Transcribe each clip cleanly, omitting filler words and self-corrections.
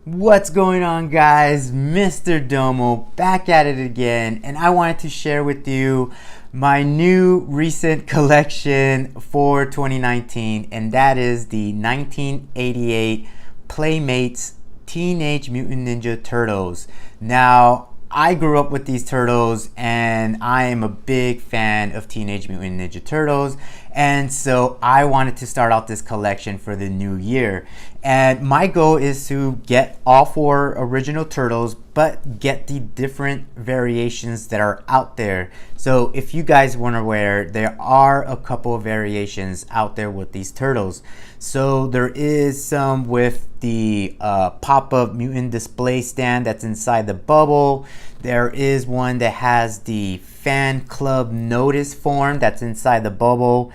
What's going on, guys? Mr. Domo back at it again, and I wanted to share with you my new recent collection for 2019, and that is the 1988 Playmates Teenage Mutant Ninja Turtles. Now, I grew up with these turtles, and I am a big fan of Teenage Mutant Ninja Turtles, and so I wanted to start out this collection for the new year. And my goal is to get all four original turtles, but get the different variations that are out there. So if you guys weren't aware, there are a couple of variations out there with these turtles. So there is some with the pop-up mutant display stand that's inside the bubble. There is one that has the fan club notice form that's inside the bubble.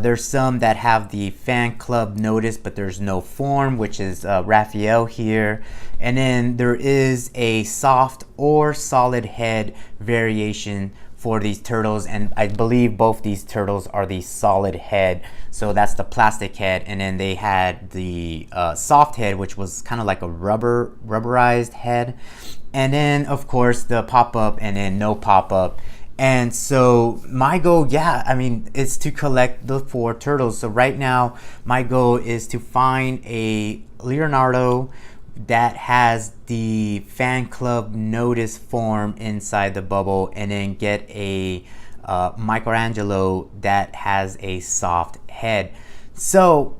There's some that have the fan club notice, but there's no form, which is Raphael here. And then there is a soft or solid head variation for these turtles, and I believe both these turtles are the solid head. So that's the plastic head, and then they had the soft head, which was kind of like a rubberized head. And then of course the pop-up and then no pop-up. And so my goal, is to collect the four turtles. So right now my goal is to find a Leonardo that has the fan club notice form inside the bubble, and then get a Michelangelo that has a soft head. So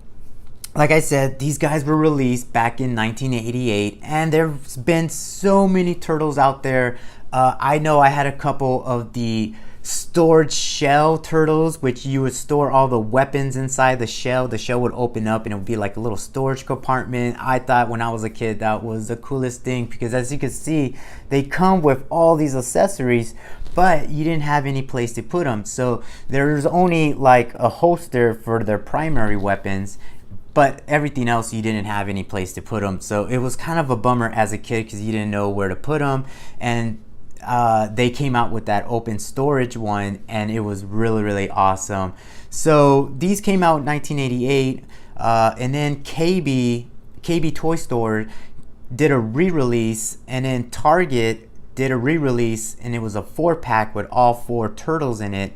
like I said, these guys were released back in 1988, and there's been so many turtles out there. I know I had a couple of the storage shell turtles, which you would store all the weapons inside the shell. The shell would open up and it would be like a little storage compartment. I thought when I was a kid that was the coolest thing, because as you can see, they come with all these accessories, but you didn't have any place to put them. So there's only like a holster for their primary weapons, but everything else you didn't have any place to put them. So it was kind of a bummer as a kid because you didn't know where to put them. And they came out with that open storage one, and it was really awesome. So these came out in 1988, and then KB Toy Store did a re-release, and then Target did a re-release, and it was a 4-pack with all four turtles in it.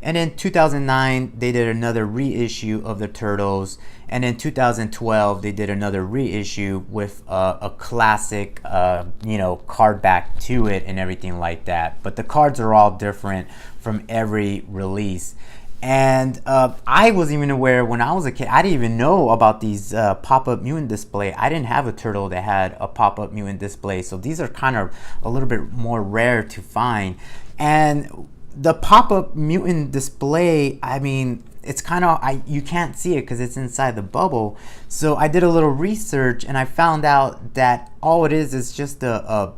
And in 2009 they did another reissue of the turtles, and in 2012 they did another reissue with a classic card back to it and everything like that. But the cards are all different from every release. And I wasn't even aware when I was a kid. I didn't even know about these pop-up mutant display. I didn't have a turtle that had a pop-up mutant display, so these are kind of a little bit more rare to find. And the pop-up mutant display, I mean, it's kind of, you can't see it because it's inside the bubble. So I did a little research, and I found out that all it is just a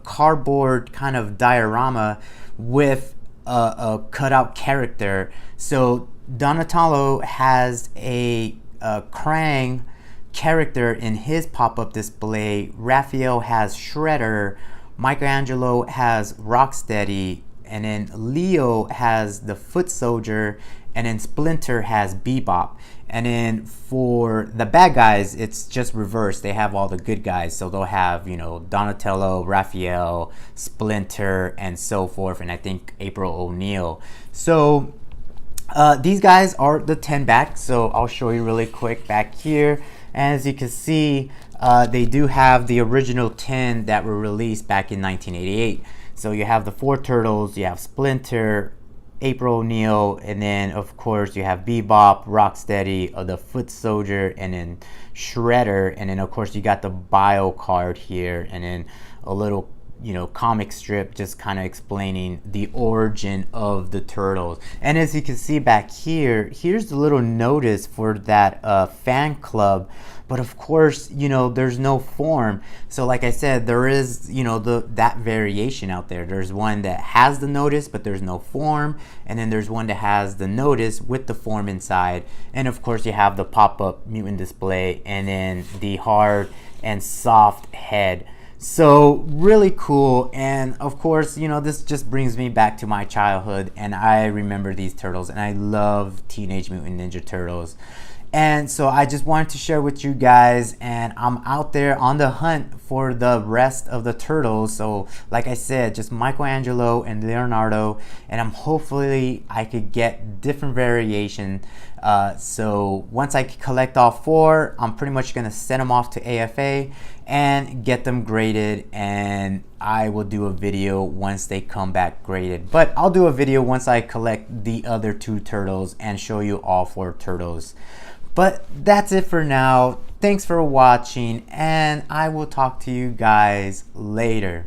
cardboard kind of diorama with a cutout character. So Donatello has a Krang character in his pop-up display. Raphael has Shredder. Michelangelo has Rocksteady. And then Leo has the Foot Soldier, and then Splinter has Bebop. And then for the bad guys, it's just reversed. They have all the good guys, so they'll have Donatello, Raphael, Splinter, and so forth, and I think April O'Neil. So these guys are the 10 back, so I'll show you really quick back here. As you can see, they do have the original 10 that were released back in 1988. So you have the four turtles, you have Splinter, April O'Neil, and then of course you have Bebop, Rocksteady, the Foot Soldier, and then Shredder, and then of course you got the bio card here, and then a little comic strip just kind of explaining the origin of the turtles. And as you can see back here, here's the little notice for that fan club. But of course, there's no form. So like I said, there is, that variation out there. There's one that has the notice, but there's no form. And then there's one that has the notice with the form inside. And of course, you have the pop-up mutant display, and then the hard and soft head. So really cool. And of course, this just brings me back to my childhood, and I remember these turtles, and I love Teenage Mutant Ninja Turtles. And so I just wanted to share with you guys, and I'm out there on the hunt for the rest of the turtles. So like I said, just Michelangelo and Leonardo, and hopefully I could get different variation. So once I collect all 4, I'm pretty much gonna send them off to AFA and get them graded, and I will do a video once they come back graded. But I'll do a video once I collect the other 2 turtles and show you all 4 turtles. But that's it for now. Thanks for watching, and I will talk to you guys later.